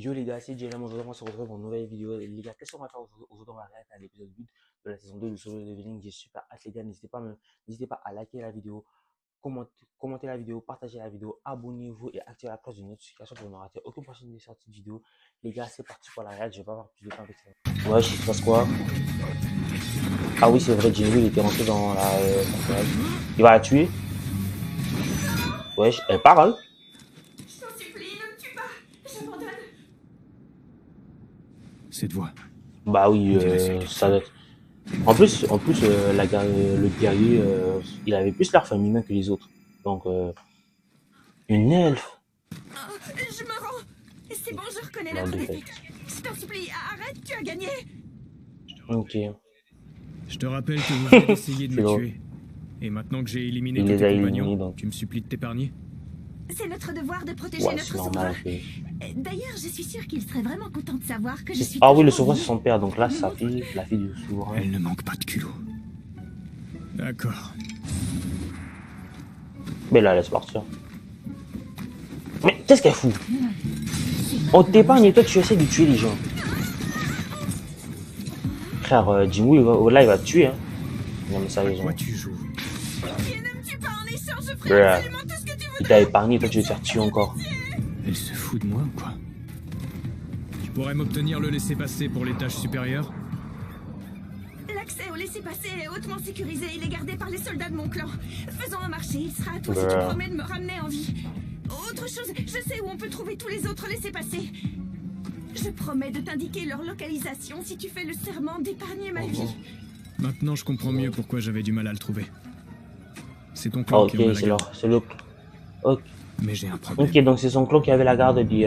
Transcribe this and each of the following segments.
Yo les gars, c'est Jalen, aujourd'hui on se retrouve pour une nouvelle vidéo. Les gars, qu'est-ce qu'on va faire aujourd'hui? On va réagir à l'épisode 8 de la saison 2 de Solo Leveling. J'ai super hâte les gars, n'hésitez pas à liker la vidéo, commenter la vidéo, partager la vidéo, abonnez-vous et activez la cloche de notification pour ne rater aucune prochaine sortie de vidéo. Les gars, c'est parti pour la réaction, je vais pas avoir plus de temps avec ça. Ouais, je sais pas quoi. Ah oui, c'est vrai, Jinwoo il était rentré dans la... il va la tuer. Ouais, elle parle. Je t'en supplie, ne me tue pas. J'abandonne. Cette voix. Bah oui, ça doit être... En plus le guerrier, il avait plus l'air féminin que les autres. Donc, une elfe. Oh, je me rends. C'est bon, je reconnais Dans notre le défaite. Je t'en supplie, arrête, tu as gagné. Ok. Je te rappelle que vous venez d'essayer de C'est me drôle. tuer. Et maintenant que j'ai éliminé Il tous les a tes éliminés, compagnons, donc. tu me supplies de t'épargner? C'est notre devoir de protéger Ouais, notre c'est normal. souverain. D'ailleurs, je suis sûre qu'il serait vraiment content de savoir que je suis Ah oui, le toujours en souverain, vie. c'est son père. Donc là, sa fille, la fille du souverain. Elle ne manque pas de culot. D'accord. Mais là, laisse partir. Mais qu'est-ce qu'elle fout? On t'épargne et toi, tu essaies de tuer les gens. Frère, Jinwoo, là, il va te tuer. Hein. Non, mais sérieusement. Toi, tu joues. Pitié, ne me tue pas en échange, je ferai Bruh. absolument tout ce que tu Il voudrais. t'a épargné, toi, tu veux te faire tuer encore. Elle se fout de moi ou quoi? Tu pourrais m'obtenir le laissez-passer pour les tâches supérieures? L'accès au laissez-passer est hautement sécurisé. Il est gardé par les soldats de mon clan. Faisons un marché. Il sera à toi si tu Bruh. promets de me ramener en vie. Autre chose, je sais où on peut trouver tous les autres laissez-passer. Je promets de t'indiquer leur localisation si tu fais le serment d'épargner ma vie. Maintenant, je comprends mieux pourquoi j'avais du mal à le trouver. C'est ton Ah, clan ok, qui en a la c'est garde. le... Ok. Mais j'ai un problème. Ok, donc c'est son clan qui avait la garde du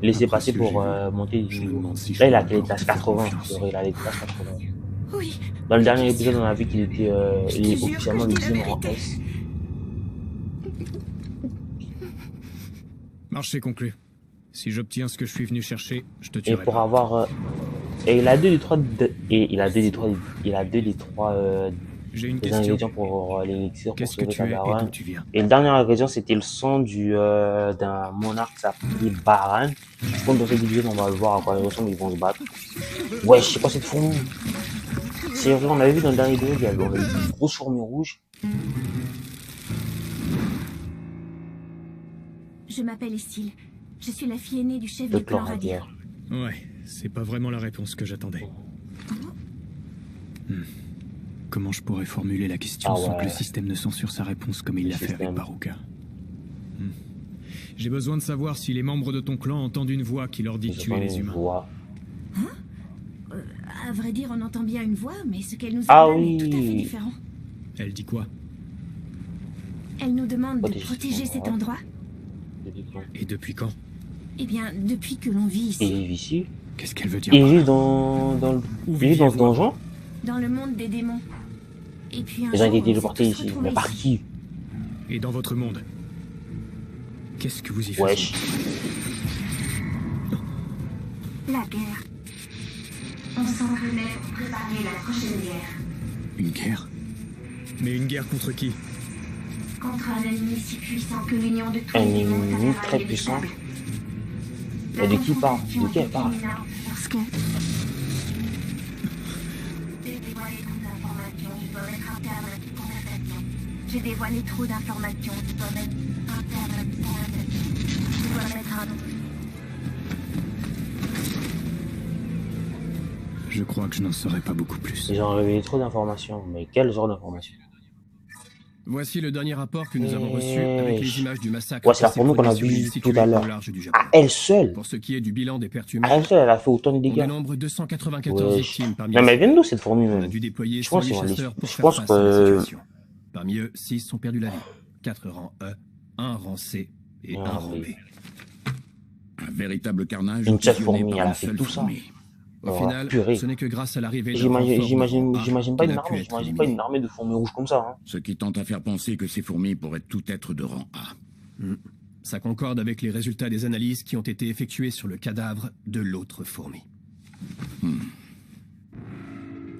laisser passer pour monter du niveau. Là, il a les classes 80. Il a les classes 80. Oui. Dans le mes dernier questions. épisode, on a vu qu'il était il est officiellement le deuxième rang S. Marché conclu. Si j'obtiens ce que je suis venu chercher, je te Et tuerai pour pas. avoir et il a deux des trois et il a deux des trois J'ai une des question. ingrédients pour l'élixir pour Qu'est-ce que sauver tu ta es et daronne. d'où tu viens? Et le dernier ingrédient, c'était le sang du d'un monarque qui s'appelait Baran. Je pense que dans cette vidéo, on va le voir à quoi il ressemble, ils vont se battre. Ouais, je sais pas cette fourmi. C'est vrai, on avait vu dans le dernier vidéo, il y avait une grosse fourmi rouge. Je m'appelle Estille. Je suis la fille aînée du chef Le du clan clan Radia. Radia. Ouais, c'est pas vraiment la réponse que j'attendais. Comment je pourrais formuler la question Ah sans ouais. que le système ne censure sa réponse comme il Le l'a fait avec système. Baruka? J'ai besoin de savoir si les membres de ton clan entendent une voix qui leur dit de Ils tuer ont les une humains. voix. À vrai dire, on entend bien une voix, mais ce qu'elle nous Ah émane oui. est tout à fait différent. Elle dit quoi? Elle nous demande de Protéger protéger cet cet endroit. Et depuis quand? Eh bien, depuis que l'on vit Et ici, il vit ici. Qu'est-ce qu'elle veut dire Il par vit là? dans le Où il vit dans ce viviez-vous donjon. dans le monde des démons. Et puis un Ils ont jour, été on s'est téléportés tous ici. retrouvés Mais par ici. qui? Et dans votre monde? Qu'est-ce que vous y faites? Wesh. La guerre. On s'entraînait pour préparer la prochaine guerre. Une guerre? Mais une guerre contre qui? Contre un ennemi si puissant que l'union de tous Un les démons ennemi s'avère très puissant. indéfendable. Mais de qui parle? De qui elle parle? Parce que... J'ai dévoilé trop d'informations, je dois mettre un terme à toute conversation. J'ai dévoilé trop d'informations, je dois mettre un terme à toute conversation. Je dois mettre un nom. Je crois que je n'en saurais pas beaucoup plus. Ils ont révélé trop d'informations. Mais quel genre d'informations? Voici le dernier rapport que nous avons reçu avec les images du massacre. Ouais, c'est la qui s'est fourmi qu'on a produit sur vue l'île tout située à l'heure. au large du Japon. À elle seule. Pour ce qui est du bilan des pertes À humaines, elle seule, elle a fait autant de on dégâts. dénombre 294 Wesh. victimes parmi Non, mais eux. elle vient d'où cette fourmi On a même? dû déployer Je pense 100 000 qu'ils vont chasseurs pour je faire pense face à la que situation. Parmi eux, 6 ont perdu la vie. 4 rangs E, 1 rang C et Ah, 1 rang oui. B. Un véritable carnage Une seule occasionné fourmi, par elle a une fait seule tout ça. fourmi. Au Oh, final, purée. ce n'est que grâce à l'arrivée d'un J'imagine renfort de j'imagine rang A j'imagine pas qu'il une a pu armée. être J'imagine pas éliminé. une armée de fourmis rouges comme ça. Hein. Ce qui tente à faire penser que ces fourmis pourraient tout être de rang A. Ça concorde avec les résultats des analyses qui ont été effectuées sur le cadavre de l'autre fourmi.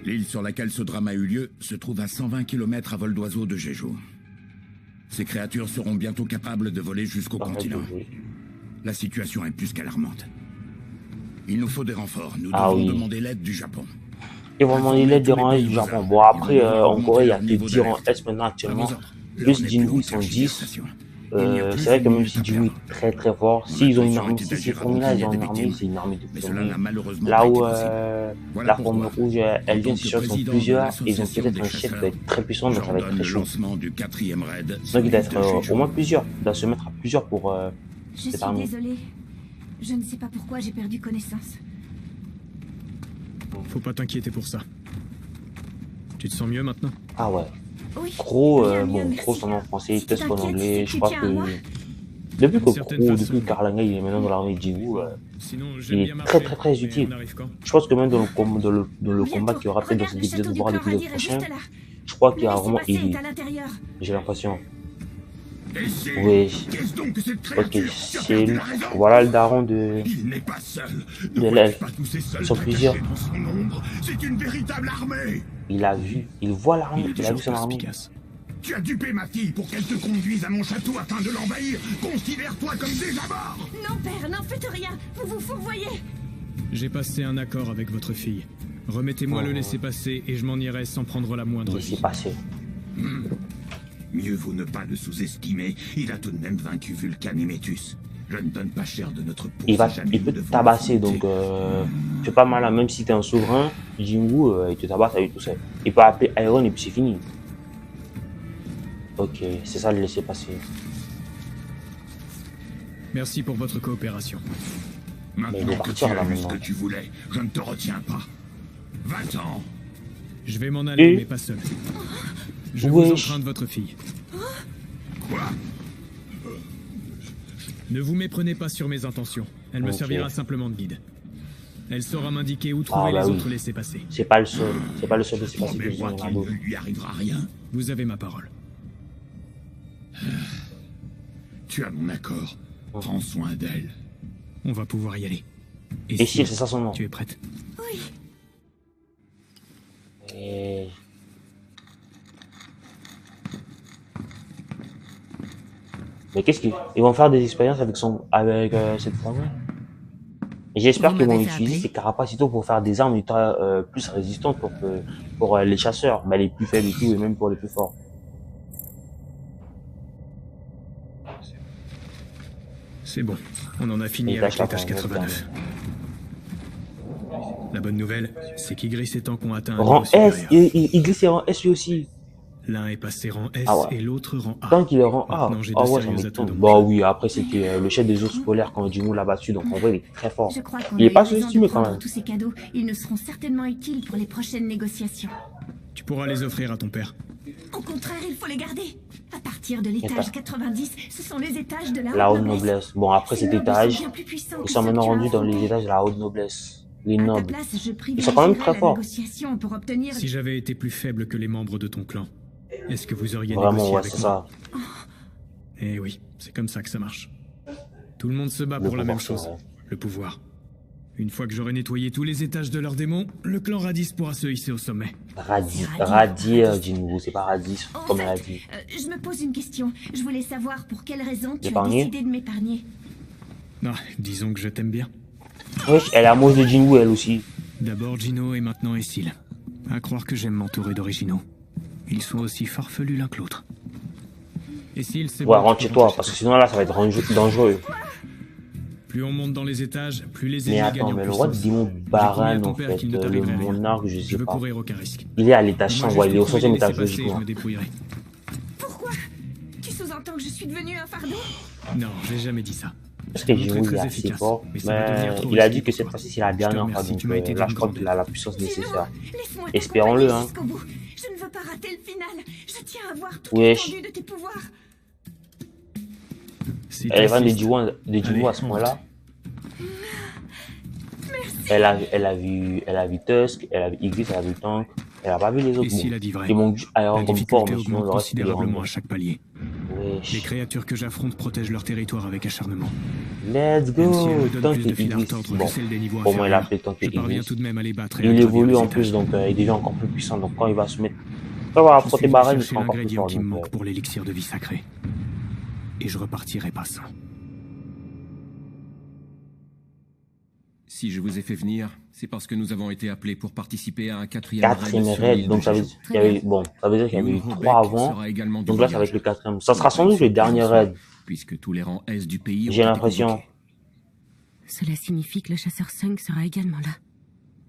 L'île sur laquelle ce drame a eu lieu se trouve à 120 km à vol d'oiseau de Jeju. Ces créatures seront bientôt capables de voler jusqu'au Parfait, continent. oui. La situation est plus qu'alarmante. Il nous faut des renforts. Nous Ah devons oui. demander l'aide du Japon. Et vraiment, il est des rangs S du Japon. Bon, après, en Corée, il y a que 10 rangs S maintenant actuellement. Plus Jinwoo, ils sont 10. C'est vrai que même si Jinwoo est très très fort, s'ils ont une armée, si ces fourmis-là, ils ont une armée, c'est une armée de Mais cela fourmis. n'a malheureusement Là pas où été possible. la fourmi rouge, elle vient, c'est sûr qu'ils sont plusieurs, et ils ont peut-être un chef qui va être très puissant, donc ça va être très le chaud. lancement du 4e raid. Donc il doit être au moins plusieurs, il doit se mettre à plusieurs pour Je suis cette armée. désolée. Je ne sais pas pourquoi j'ai perdu connaissance. Faut pas t'inquiéter pour ça. Tu te sens mieux maintenant? Ah ouais. Oui. Crow, Bien mieux, bon, merci. Crow son nom en français, Si tu Tusk en t'inquiètes, anglais, c'est je que crois tu tiens à moi. que depuis que D'une certaine Crow, façon. depuis que Karlanga il est maintenant dans l'armée de Jinwoo, Sinon, il j'aime est bien très marcher, très mais utile. on arrive quand? Je pense que même dans le combat Bientôt. qu'il y aura peut-être dans cet Regarde, le épisode, château du voire clan l'épisode Radir est prochain, juste là. je crois qu'il y Le a vraiment, laissez-passer est à l'intérieur. j'ai l'impression. Et si Oui. Qu'est-ce donc que cette Ok, créature? Tu as c'est perdu lui. la raison. Voilà le daron de... Il n'est pas seul. De Ne l'elfe. vois-tu pas tous ces soldats Ils sont plusieurs. cachés dans son ombre? C'est une véritable armée. Il voit l'armée, Il est il a vu toujours son armée. perspicace. Tu as dupé ma fille pour qu'elle te conduise à mon château afin de l'envahir. Considère-toi comme déjà mort. Non, père, n'en faites rien. Vous vous fourvoyez. J'ai passé un accord avec votre fille. Remettez-moi le laissez-passer et je m'en irai sans prendre la moindre Laissez vie. passer. Mieux vaut ne pas le sous-estimer. Il a tout de même vaincu Vulcan et Métus. Je ne donne pas cher de notre peau. Il si jamais peut nous te devons tabasser, affronter. donc tu fais pas mal, hein. Même si t'es un souverain, Jinwoo, il te tabasse à lui tout seul. Il peut appeler Iron et puis c'est fini. Ok, c'est ça le laisser passer. Merci pour votre coopération. Mais il Maintenant est que tu partir, là, as eu ce maintenant. que tu voulais, je ne te retiens pas. Va-t'en. Je vais m'en aller, Et mais pas seul. Je vous Wesh. emprunte votre fille. Quoi? Ne vous méprenez pas sur mes intentions. Elle me Ok. servira simplement de guide. Elle saura m'indiquer où trouver bah les oui. autres laissez-passer. C'est pas le seul laisser passer que j'ai Promets-moi dans la qu'il ne d'autres. lui arrivera rien. Vous avez ma parole. Tu as mon accord. Prends soin d'elle. On va pouvoir y aller. Et si, c'est ça son nom. Tu es prête? Oui. Et... Mais qu'est-ce qu'ils vont faire des expériences avec cette femme? Et j'espère Vous qu'ils vont m'avez fait utiliser appeler. ces carapacitos pour faire des armes plus résistantes pour les chasseurs, bah, les plus faibles et tout, et même pour les plus forts. C'est bon. On en a fini Et avec tâche la l'étage première, 89. La bonne nouvelle, c'est qu'Igris et Tank ont atteint un Rang niveau S, supérieur. il glisse rang S lui aussi. L'un est passé rang S Ah ouais. et l'autre rang A. Tant qu'il est rang A. Maintenant, j'ai Ah de ouais, ça sérieux m'étonne. atouts dans mon Bah jeu. oui, après c'était le chef des ours polaires quand Jinwoo l'a battu, donc en vrai il était très fort. Je crois qu'on Il a est eu pas raison de sous-estimé quand prendre même. tous ces cadeaux. Ils nous seront certainement utiles pour les prochaines négociations. Tu pourras les offrir à ton père. Au contraire, il faut les garder. À partir de l'étage D'accord. 90, ce sont les étages de La haute noblesse. Bon, après Ces cet nobles étage, sont bien plus puissants ils que sont ceux maintenant que tu as rendus dans les affrontés. étages de la haute noblesse. Les À ta nobles. place, je Ils sont quand même privilégierais très la forts. négociation pour obtenir... Si j'avais été plus faible que les membres de ton clan, est-ce que vous auriez Vraiment, négocié ouais, avec c'est moi? ça. Eh oui, c'est comme ça que ça marche. Tout le monde se bat Le pour la même pouvoir, chose, c'est vrai. le pouvoir. Une fois que j'aurai nettoyé tous les étages de leurs démons, le clan Radis pourra se hisser au sommet. Radir, Jinwoo, c'est pas Radis, En comme elle a fait, dit. je me pose une question. Je voulais savoir pour quelle raison tu as D'épargner décidé de m'épargner. Ah, disons que je t'aime bien. Wesh, elle est amoureuse de Jinwoo, elle aussi. D'abord Gino et maintenant Essil. À croire que j'aime m'entourer d'originaux. Ils sont aussi farfelus l'un que l'autre. Essil, c'est Ouais, bon, rentre tu chez peux toi, rentrer parce chez que sinon là, ça va être dangereux. toi. Plus on monte dans les étages, plus les Mais ennemis attends, gagnent en mais le roi de puissance. Démon J'ai promis à Baran, ton en père fait, qu'il ne le t'arriverait rien. monarque, je Je sais veux pas. courir aucun risque. Il est à l'étage Moi, 100, ouais, il est au juste 100e trouver étage, les laissez-passer, logiquement. je me débrouillerai. Pourquoi? Tu sous-entends que je suis devenue un fardeau? Non, j'ai jamais dit ça. Parce que Montré Jinwoo, il très est assez efficace, fort. mais ça va devenir Mais trop il a risqué dit que pour cette toi. fois-ci, c'est la Je te dernière fois. remercie, Donc tu m'as été là, d'une je crois grande qu'il a la puissance Gino, nécessaire. laisse-moi Espérons-le, t'accompagner hein. jusqu'au bout. Je ne veux pas rater le final. Je tiens à voir toute Wesh. l'étendue de tes pouvoirs. Si Elle est fan de t'insistes. Jinwoo à ce Allez, point-là. Elle a vu Tusk, elle a vu Igris, elle a vu Tank. Elle a pas vu les Et autres. s'il Bon. a dit vrai, Ils manquent juste Iron la comme fort, difficulté mais sinon augmente le reste, il est considérablement vraiment. à chaque palier. Les Wesh. créatures que j'affronte protègent leur territoire avec acharnement. Let's Même si elles go! me donnent Tank plus de et fil à Igris. retordre Bon. que celles des niveaux Au moins, il a inférieurs, appelé Tank et je parviens Igris. tout de même à les battre et à Il gravir évolue les en plus, étages. donc il devient encore plus puissant. Donc quand il va se mettre. Quand il va Je suis affronter allé Baran, il chercher sera encore plus l'ingrédient fort. qui me Donc, manque 'Manque. 'pour pour l'élixir de vie sacrée. Et je repartirai pas sans. l'élixir de vie sacrée. Et je repartirai pas sans. Je repartirai pas sans. Let's go! Tank et Igris. Bon. Au moins, il a appelé Tank et Igris. Il évolue en plus, donc il devient encore plus puissant. Donc quand il va se mettre. Quand il va affronter Baran, il sera encore plus fort. Donc Je suis allé chercher l'ingrédient qui me manque pour l'élixir de vie sacrée. Et je repartirai pas sans. Si je vous ai fait venir, c'est parce que nous avons été appelés pour participer à un quatrième Quatrième sur raid, l'île donc de ça veut Jeju. dire qu'il y avait, bon, ça veut dire qu'il y avait eu Yoon-ho 3 Baek avant. sera également du Donc là, ça va voyage. être le 4e. Ça sera sans doute le dernier raid. Puisque tous les rangs S du pays ont J'ai été l'impression. convoqués. Cela signifie que le chasseur Sung sera également là.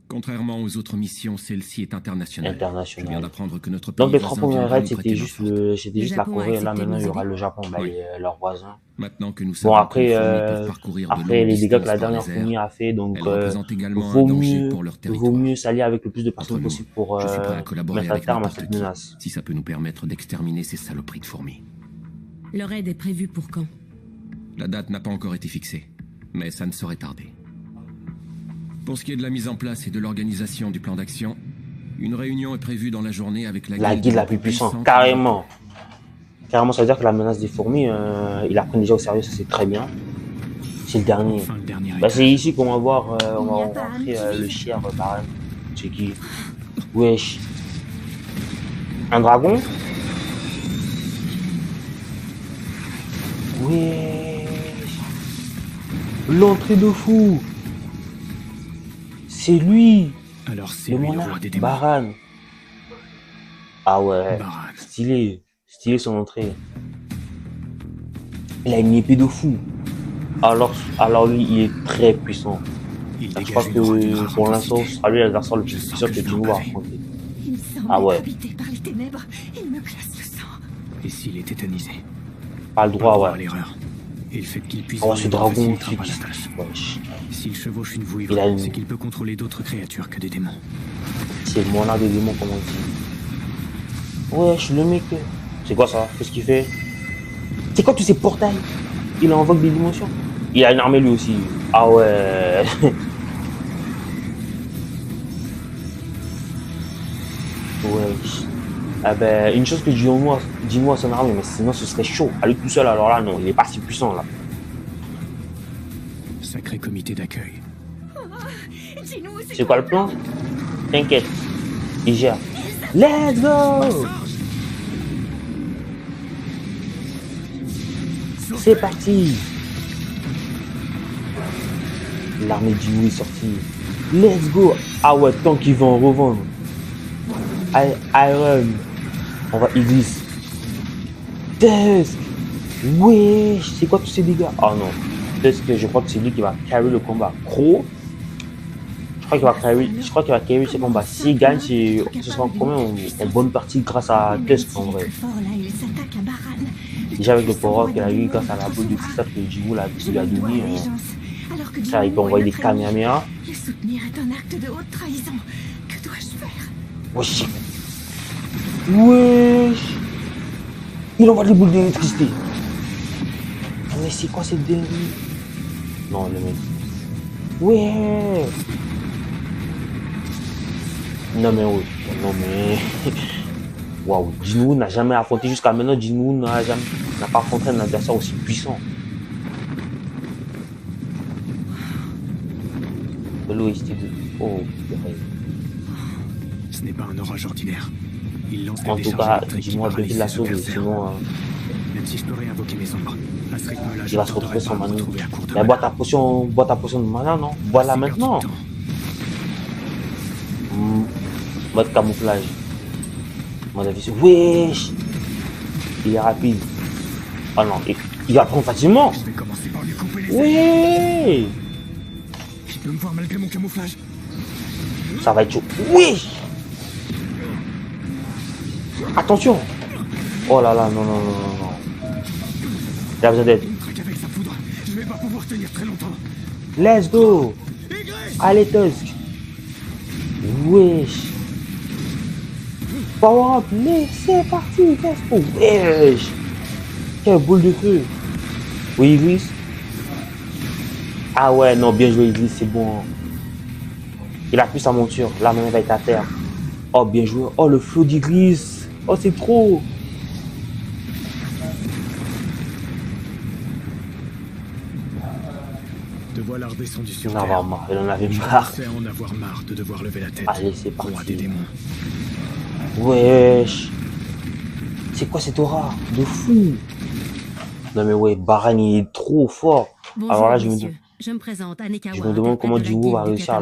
Contrairement aux autres missions, celle-ci est internationale. Je viens International. d'apprendre que notre pays Donc les 3 voisin premiers viendra raids, nous c'était prêter juste main-forte. c'était Le juste la Japon a Corée. Là, accepté de maintenant, il y nous aura aider. le Japon, bah, Oui. leurs voisins. Maintenant que nous Bon, savons que après, les fourmis peuvent parcourir de après longues les dégâts que la distances par dernière les airs, fourmi a fait, donc elles représentent également vaut un danger mieux, pour leur vaut territoire. mieux s'allier avec le plus de personnes Entre nous, possible pour je suis prêt à collaborer mettre à avec terme à n'importe cette qui, menace. si ça peut nous permettre d'exterminer ces saloperies de fourmis. Le raid est prévu pour quand? La date n'a pas encore été fixée, mais ça ne saurait tarder. Pour ce qui est de la mise en place et de l'organisation du plan d'action, une réunion est prévue dans la journée avec La guilde la plus puissante, carrément. Carrément, ça veut dire que la menace des fourmis, ils la prennent déjà au sérieux, ça c'est très bien. C'est le dernier. Enfin, le dernier Bah, étage. c'est ici qu'on va voir, on va Il n'y a pas un rencontrer petit le chien Baran. C'est qui? Wesh. Un dragon? Wesh. L'entrée de fou. C'est lui, Alors c'est le lui le monarque, roi des démons. Baran. Ah ouais, Baran. stylé. Stylé son entrée. Il a une épée de fou. Alors lui, il est très puissant. Il Je crois dégage une aura d'une que rare pour l'instant, intensité. ce sera lui l'adversaire le plus Je sens puissant que que je vais Jimmy en va baver. affronter. Il me semble Ah ouais. être habité par les ténèbres. Il me glace le sang. Et s'il est tétanisé? Pas le droit, Droit à ouais. l'erreur. Et le fait qu'il puisse Oh, voler ce ne dragon, facilitera pas c'est la tâche. wesh. S'il chevauche une vouivre, Il a une- c'est qu'il peut contrôler d'autres créatures que des démons. C'est le monarque des démons, comme on dit. Wesh, le mec. C'est quoi ça? Qu'est-ce qu'il fait? C'est quoi tous ces portails? Il invoque des dimensions. Il a une armée lui aussi. Ah ouais. Wesh. Ah ben, une chose que dis-moi à son armée, mais sinon ce serait chaud. À lui tout seul, alors là, non, il est pas si puissant là. Sacré comité d'accueil. Dis-nous, C'est quoi le plan? T'inquiète, il gère. Let's go! C'est parti! L'armée du Wu est sortie. Let's go! Ah ouais, tant qu'ils vont en revendre. Iron. On va Iglis. Tusk! Wesh! C'est quoi tous ces dégâts? Oh non. Tusk, je crois que c'est lui qui va carry le combat. Crow? Je crois qu'il va carry ce combat. S'il gagne, ce sera quand même en bonne partie grâce à Tusk en vrai. Déjà avec le power qu'il a eu grâce à la boule de cristal que Jiwoo lui a donné, ça, il peut envoyer des Kamehameha. Le soutenir est un acte de haute trahison. Que dois-je faire? Wesh. Wesh. Il envoie des boules d'électricité. Mais c'est quoi cette dinguerie? Non, le mec. Ouais. Non mais oui. Non mais. Waouh. Jinwoo n'a jamais affronté jusqu'à maintenant. Jinwoo n'a pas affronté un adversaire aussi puissant. L'OST de. Oh, purée. Ce n'est pas un orage ordinaire. Il lance des En tout décharges cas, électriques qui dis-moi de paralysent la ses sauver, adversaires. sinon Même si je peux réinvoquer mes ombres, à ce rythme-là, je il va ne se retrouver tarderai sans pas à me manu. retrouver à court de Mais mana. bois ta potion de mana, non? Bois-la C'est perdu maintenant. de temps. Mode camouflage. Mode avis. Wesh! Il est rapide. Oh non, il va prendre facilement. Je vais commencer par lui couper les ailes. Oui! Il peut me voir malgré mon camouflage. Ça va être chaud. Oui! Attention! Oh là là, non, non, non, non, non. Il a besoin d'aide. Il me traque avec sa foudre. Je vais pas pouvoir tenir très longtemps. Let's go! Allez, Tusk! Wesh! Power up, c'est parti! Let's go! Wesh! Quelle boule de feu! Oui, Iglis? Ah ouais, non, bien joué, Iglis, c'est bon. Il a plus sa monture. Là, maintenant, il va être à terre. Oh, bien joué. Oh, le flow d'Iglis. Oh, c'est trop. De voir l'arbre descendu sur Il en avait terre. marre. Il en avait Je marre. commençais à en avoir marre de devoir lever la tête. Allez, c'est Roi parti. des démons. Wesh. C'est quoi cette aura de fou? Non mais ouais, Baran il est trop fort. Bonjour, Alors là, je me dis, messieurs. Je me présente, Anekawa. Je me demande comment Jinwoo va réussir à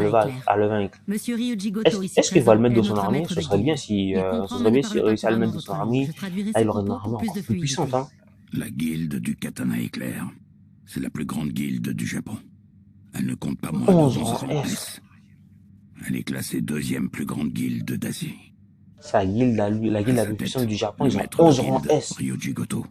le vaincre. Monsieur Ryuji Goto ici Est-ce qu'il va le mettre dans présent son est notre armée? maître Ce de serait bien guilde. si, Il comprend, ce mais serait bien ne s'il parle réussit à le pas mettre dans votre son langue. armée. Je traduirai Là, ses il aurait une propos armée pour plus encore de plus puissante, fluidité. hein. La guilde du katana éclair. C'est la plus grande guilde du Japon. Elle ne compte pas moins de 11 11 en rangs S. S. Elle est classée 2e plus grande guilde d'Asie. Sa guilde, la guilde la plus puissante du Japon, ils ont 11 rangs S. Ryuji Goto.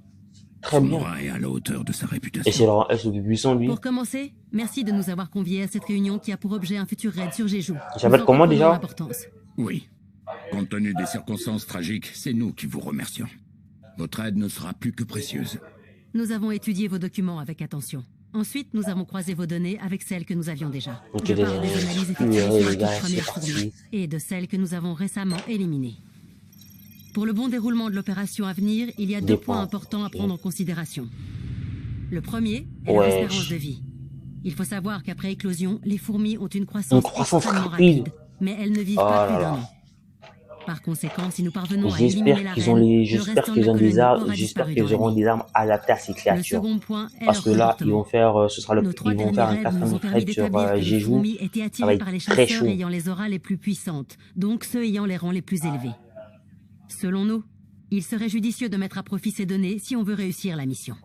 Très Son bien. aura est à la hauteur de sa Et c'est réputation. le rang S le plus puissant, lui. Pour commencer, merci de nous avoir conviés à cette réunion qui a pour objet un futur raid sur Jeju. Il s'appelle Nous en comment, comprenons déjà? l'importance. Oui. Compte tenu des circonstances tragiques, c'est nous qui vous remercions. Votre aide ne sera plus que précieuse. Nous avons étudié vos documents avec attention. Ensuite, nous avons croisé vos données avec celles que nous avions déjà. Ok, Je les parle des analyses analyses purées, effectuées sur les les gars, toutes c'est premières parti. fourmis et de celles que nous avons récemment éliminées. Pour le bon déroulement de l'opération à venir, il y a deux points importants à prendre en considération. Le premier est leur espérance de vie. Il faut savoir qu'après éclosion, les fourmis ont une croissance extrêmement rapide, mais elles ne vivent pas plus d'un an. Par conséquent, si nous parvenons à éliminer la reine, j'espère qu'ils ont des armes, j'espère qu'ils auront des armes adaptées à ces Le créatures. second point est Parce que leur là, ils comportement. vont faire, Nos ils vont faire un quatrième raid sur Jeju. fourmis étaient Ça va attirées être par les très chasseurs chaud. ayant les auras les plus puissantes, donc ceux ayant les rangs les plus élevés. Selon nous, il serait judicieux de mettre à profit ces données si on veut réussir la mission.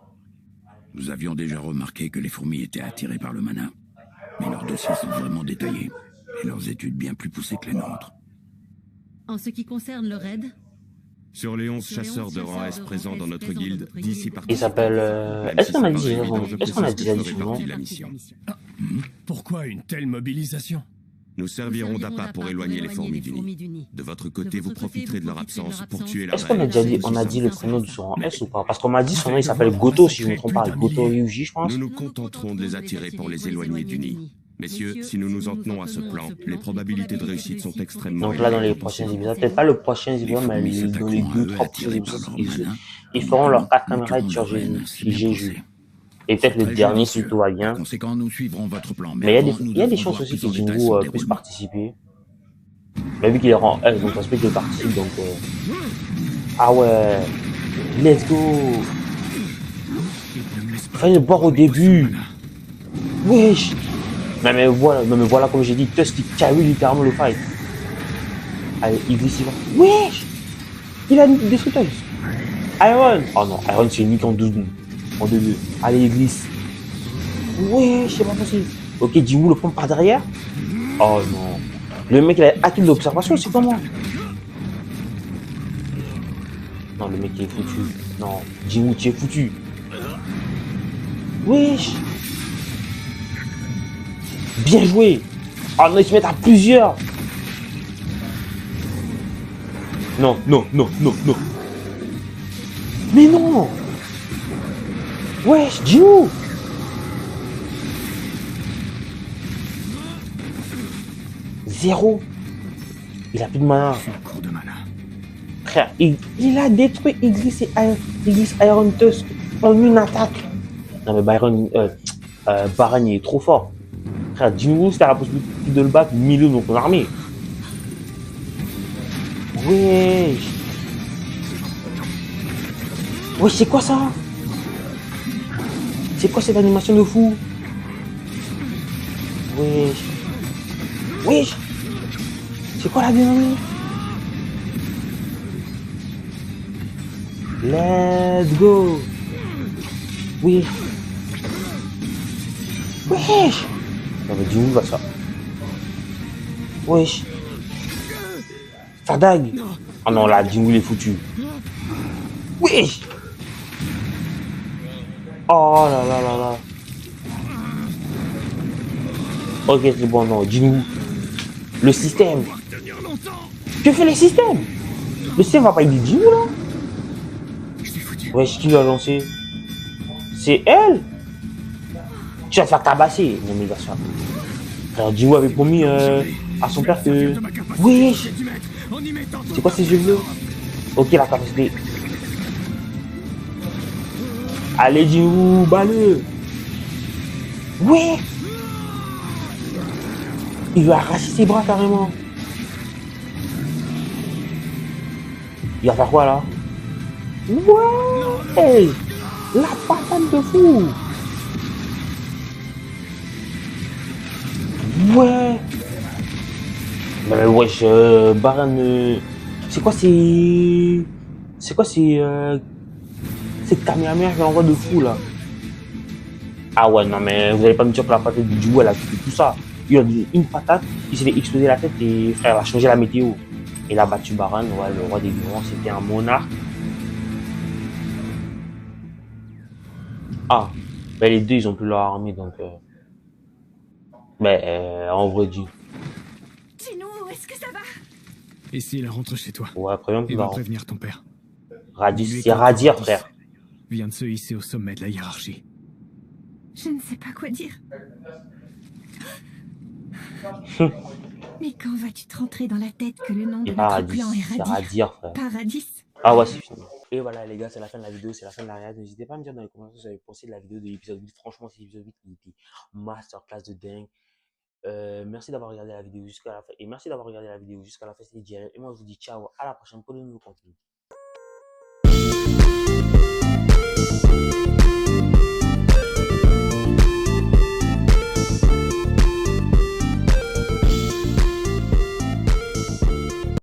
Nous avions déjà remarqué que les fourmis étaient attirées par le mana. Mais leurs dossiers sont vraiment détaillés. Et leurs études bien plus poussées que les nôtres. En ce qui concerne le raid, Sur les 11 chasseurs de rang S présents dans notre guilde, 10 y Il s'appelle, est-ce qu'on a dit, est-ce qu'on a déjà dit dit son nom? la mission. Pourquoi une telle mobilisation? Nous servirons d'appât pour éloigner les fourmis du nid. De votre côté, vous profiterez de leur absence pour tuer la Est-ce qu'on a reine. déjà dit, on a dit le prénom de son rang S ou pas? Parce qu'on m'a dit son nom, il s'appelle Goto, si je ne me trompe pas. Goto Ryuji, je pense. Nous nous contenterons de les attirer pour les éloigner du nid. Messieurs, si nous nous en tenons à ce plan, les probabilités de réussite sont extrêmement Donc là, dans les élevées. prochains épisodes, peut-être pas le prochain épisode, mais dans les 2-3 prochains épisodes, ils feront leur 4ème raid sur Jeju. Et peut-être le dernier si tout va bien. Par conséquent, nous suivrons votre plan. Mais avant, il y a des devons chances voir aussi plus que en détail Jinwoo son puisse déroulement. participer. Mais vu qu'il est rang S, donc ça se peut qu'il participe, donc... Ah ouais, let's go. Fallait le boire au début. Wesh. Mais voilà, comme j'ai dit, Tusk qui carry littéralement le fight. Allez, il glisse, il va. Wesh. Il a une destructeuse. Iron. Oh non, Iron c'est unique en 12 secondes. En 2-2. Allez, il glisse. Wesh, c'est pas possible. Ok, Jinwoo le prend par derrière. Oh non. Le mec il a acquis de l'observation, c'est comment? Non, le mec il est foutu. Non, Jinwoo tu es foutu. Wesh. Bien joué. Oh non, ils se mettent à plusieurs. Non. Mais non. Wesh, Jinwoo. Zéro. Il a plus de mana. Encore de mana. Frère, il a détruit Iglis Iron Tusk en une attaque. Non mais Baran il est trop fort. Frère, Jinwoo c'était la possibilité de le battre milieu de ton armée. Wesh. Wesh, c'est quoi ça? C'est quoi cette animation de fou? Wesh. C'est quoi la dynamique? Let's go. Oui. Wesh. Non mais Jinwoo va ça. Wesh. Sa dague. Oh non là, Jinwoo il est foutu. Wesh. Oh là là là là. Ok, c'est bon, non, Jinwoo. Le système. Que fait le système? Le système va pas aider Jinwoo là? Wesh, qui l'a lancé? C'est elle? Tu vas te faire tabasser. Non mais il va se faire. Frère, Jinwoo avait promis à son père que... Wesh. C'est quoi ces yeux bleus? Ok, la capacité. Allez Jinwoo, balle. Ouais. Il lui a arraché ses bras carrément. Il va faire quoi là? Ouais. La patate de fou. Ouais. Mais wesh, Baran, c'est quoi c'est quoi cette Kamehameha qui envoie de fou là? Ah ouais, non mais vous allez pas me dire que la patate du duo elle a fait tout ça. Il a donné une patate, il s'est fait exploser la tête et frère, elle a changé la météo. Il a battu Baran, ouais, le roi des lions, c'était un monarque. Ah, ben les deux ils ont plus leur armée donc. Mais en vrai, dit. Dis-nous, est-ce que ça va? Et s'il rentre chez toi Ouais, préviens plus et va marrant. prévenir ton père. Radis, Dis-lui c'est que Radir, Corantus frère. vient de se hisser au sommet de la hiérarchie. Je ne sais pas quoi dire. Mais quand vas-tu te rentrer dans la tête que le nom de Et pas notre Radis, clan est c'est Radir? Radir, frère. Paradis? Ah ouais, c'est fini. Et voilà les gars, c'est la fin de la vidéo, c'est la fin de la réalité. N'hésitez pas à me dire dans les commentaires ce que vous avez pensé de la vidéo de l'épisode 8. Franchement, cet épisode 8, il était masterclass de dingue. Merci d'avoir regardé la vidéo jusqu'à la fin. Et merci d'avoir regardé la vidéo jusqu'à la fin, c'était Jerry. Et moi, je vous dis ciao, à la prochaine pour de nouveaux contenus.